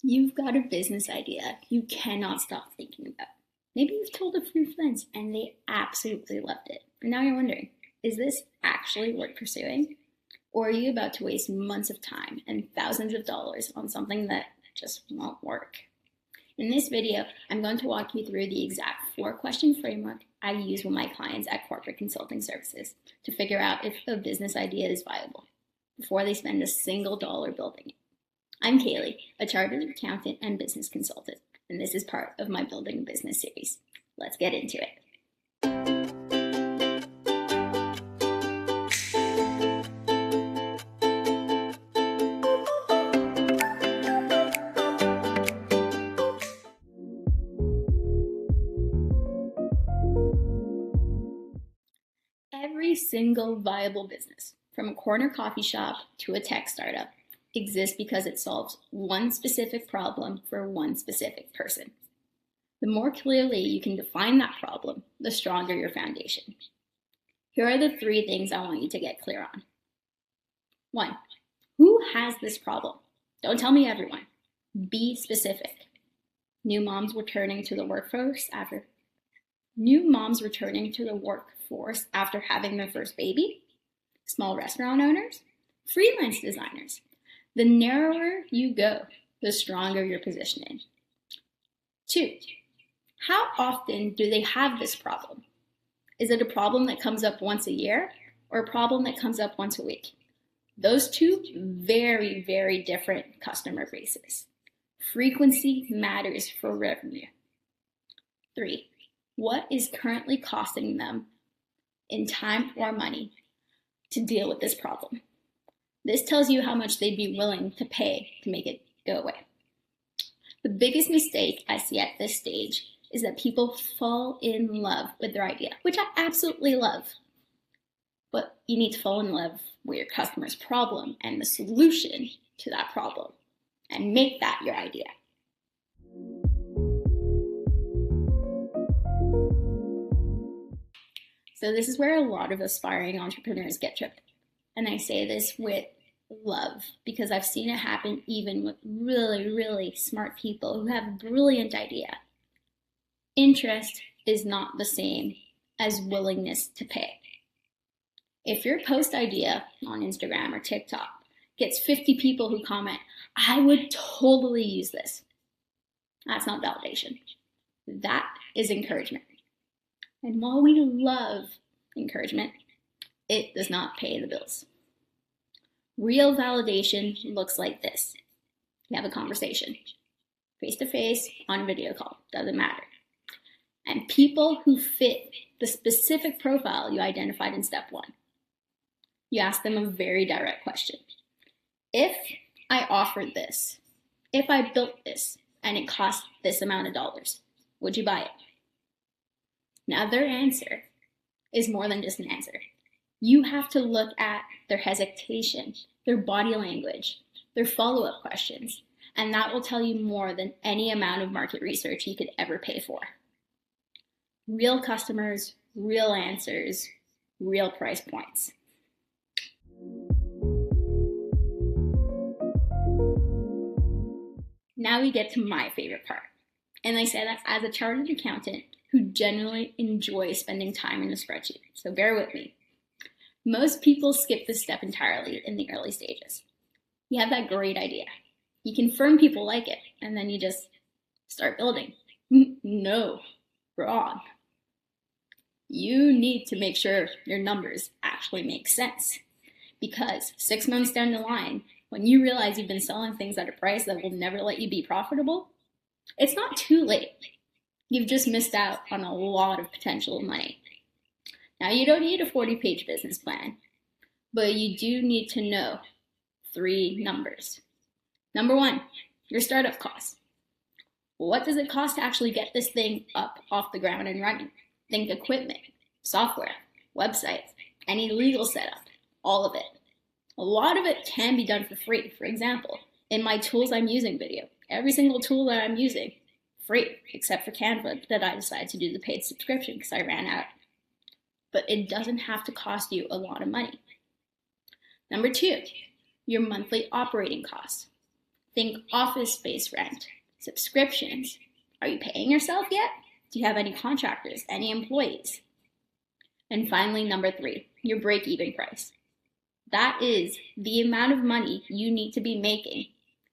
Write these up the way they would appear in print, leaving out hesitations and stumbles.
You've got a business idea you cannot stop thinking about. Maybe you've told a few friends and they absolutely loved it. And now you're wondering, is this actually worth pursuing? Or are you about to waste months of time and thousands of dollars on something that just won't work? In this video, I'm going to walk you through the exact 4-question framework I use with my clients at corporate consulting services to figure out if a business idea is viable before they spend a single dollar building it. I'm Kayley, a chartered accountant and business consultant, and this is part of my Building a Business series. Let's get into it. Every single viable business, from a corner coffee shop to a tech startup, exists because it solves one specific problem for one specific person. The more clearly you can define that problem, the stronger your foundation. Here are the 3 things I want you to get clear on. 1. Who has this problem? Don't tell me everyone. Be specific. New moms returning to the workforce after having their first baby? Small restaurant owners? Freelance designers? The narrower you go, the stronger your positioning. 2. How often do they have this problem? Is it a problem that comes up once a year or a problem that comes up once a week? Those 2 very, very different customer bases. Frequency matters for revenue. 3. What is currently costing them in time or money to deal with this problem? This tells you how much they'd be willing to pay to make it go away. The biggest mistake I see at this stage is that people fall in love with their idea, which I absolutely love. But you need to fall in love with your customer's problem and the solution to that problem and make that your idea. So this is where a lot of aspiring entrepreneurs get tripped. And I say this with love because I've seen it happen even with really, really smart people who have a brilliant idea. Interest is not the same as willingness to pay. If your post idea on Instagram or TikTok gets 50 people who comment, I would totally use this, that's not validation. That is encouragement. And while we love encouragement, it does not pay the bills. Real validation looks like this. You have a conversation, face-to-face, on a video call, doesn't matter. And people who fit the specific profile you identified in step 1. You ask them a very direct question. If I offered this, if I built this, and it cost this amount of dollars, would you buy it? Now their answer is more than just an answer. You have to look at their hesitation, their body language, their follow-up questions, and that will tell you more than any amount of market research you could ever pay for. Real customers, real answers, real price points. Now we get to my favorite part. And I say that as a chartered accountant who genuinely enjoys spending time in a spreadsheet. So bear with me. Most people skip this step entirely in the early stages. You have that great idea. You confirm people like it, and then you just start building. No, wrong. You need to make sure your numbers actually make sense. Because 6 months down the line, when you realize you've been selling things at a price that will never let you be profitable, it's not too late. You've just missed out on a lot of potential money. Now, you don't need a 40-page business plan, but you do need to know 3 numbers. Number 1, your startup costs. What does it cost to actually get this thing up off the ground and running? Think equipment, software, website, any legal setup, all of it. A lot of it can be done for free. For example, in my tools I'm using video, every single tool that I'm using, free, except for Canva that I decided to do the paid subscription because I ran out. But it doesn't have to cost you a lot of money. Number 2, your monthly operating costs. Think office space rent, subscriptions. Are you paying yourself yet? Do you have any contractors, any employees? And finally, number 3, your break-even price. That is the amount of money you need to be making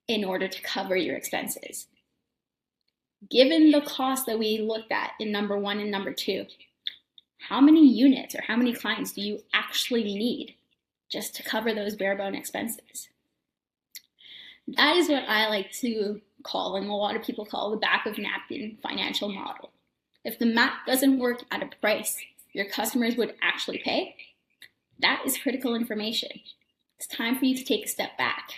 in order to cover your expenses. Given the cost that we looked at in number 1 and number 2, how many units or how many clients do you actually need just to cover those bare bone expenses? That is what I like to call, and a lot of people call, the back-of-napkin financial model. If the math doesn't work at a price your customers would actually pay, that is critical information. It's time for you to take a step back.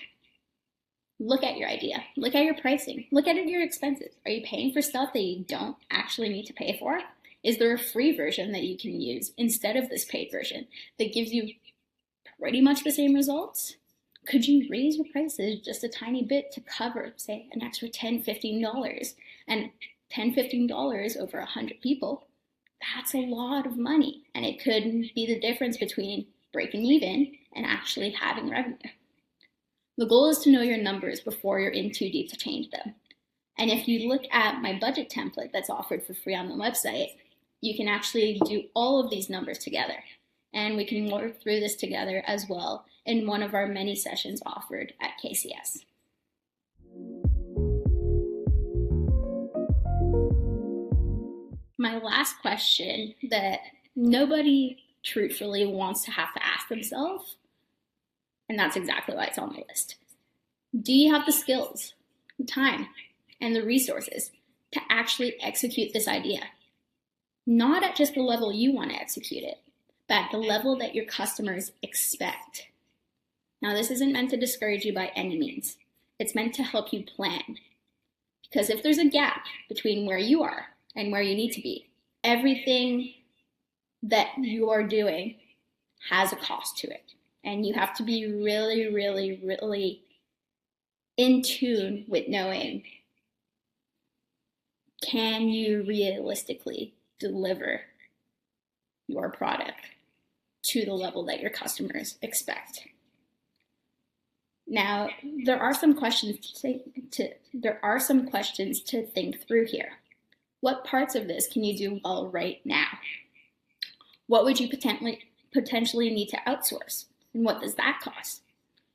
Look at your idea. Look at your pricing. Look at your expenses. Are you paying for stuff that you don't actually need to pay for? Is there a free version that you can use instead of this paid version that gives you pretty much the same results? Could you raise your prices just a tiny bit to cover, say, an extra $10, $15? And $10, $15 over 100 people, that's a lot of money. And it could be the difference between breaking even and actually having revenue. The goal is to know your numbers before you're in too deep to change them. And if you look at my budget template that's offered for free on the website, you can actually do all of these numbers together. And we can work through this together as well in one of our many sessions offered at KCS. My last question that nobody truthfully wants to have to ask themselves, and that's exactly why it's on the list. Do you have the skills, the time, and the resources to actually execute this idea? Not at just the level you want to execute it, but at the level that your customers expect. Now, this isn't meant to discourage you by any means. It's meant to help you plan. Because if there's a gap between where you are and where you need to be, everything that you are doing has a cost to it. And you have to be really, really, really in tune with knowing, can you realistically deliver your product to the level that your customers expect? Now, there are some questions to think through here. What parts of this can you do well right now? What would you potentially need to outsource? And what does that cost?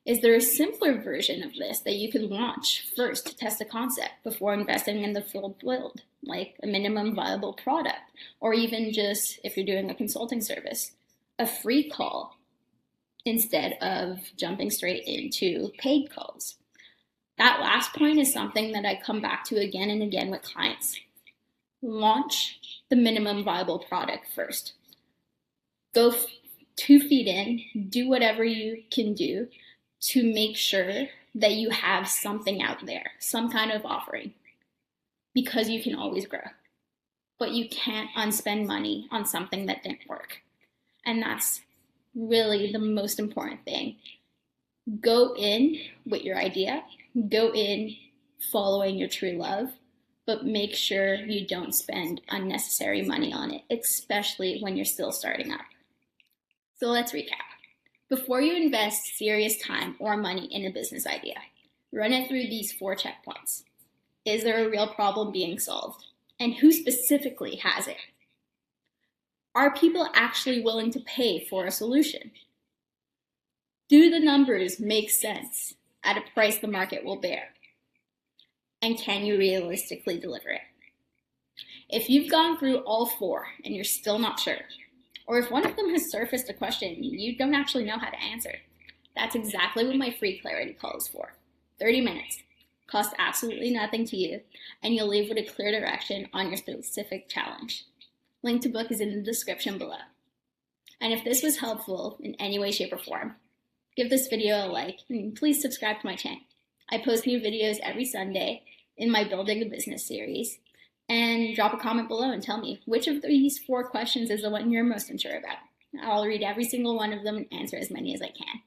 Is there a simpler version of this that you could launch first to test a concept before investing in the full build, like a minimum viable product, or even just, if you're doing a consulting service, a free call instead of jumping straight into paid calls? That last point is something that I come back to again and again with clients. Launch the minimum viable product first. Go 2 feet in, do whatever you can do to make sure that you have something out there, some kind of offering, because you can always grow. But you can't unspend money on something that didn't work. And that's really the most important thing. Go in with your idea, go in following your true love, but make sure you don't spend unnecessary money on it, especially when you're still starting up. So let's recap. Before you invest serious time or money in a business idea, run it through these 4 checkpoints. Is there a real problem being solved? And who specifically has it? Are people actually willing to pay for a solution? Do the numbers make sense at a price the market will bear? And can you realistically deliver it? If you've gone through all 4 and you're still not sure, or if one of them has surfaced a question you don't actually know how to answer, that's exactly what my free clarity call is for. 30 minutes, costs absolutely nothing to you, and you'll leave with a clear direction on your specific challenge. Link to book is in the description below. And if this was helpful in any way, shape, or form, give this video a like and please subscribe to my channel. I post new videos every Sunday in my Building a Business series. And drop a comment below and tell me which of these 4 questions is the one you're most unsure about. I'll read every single one of them and answer as many as I can.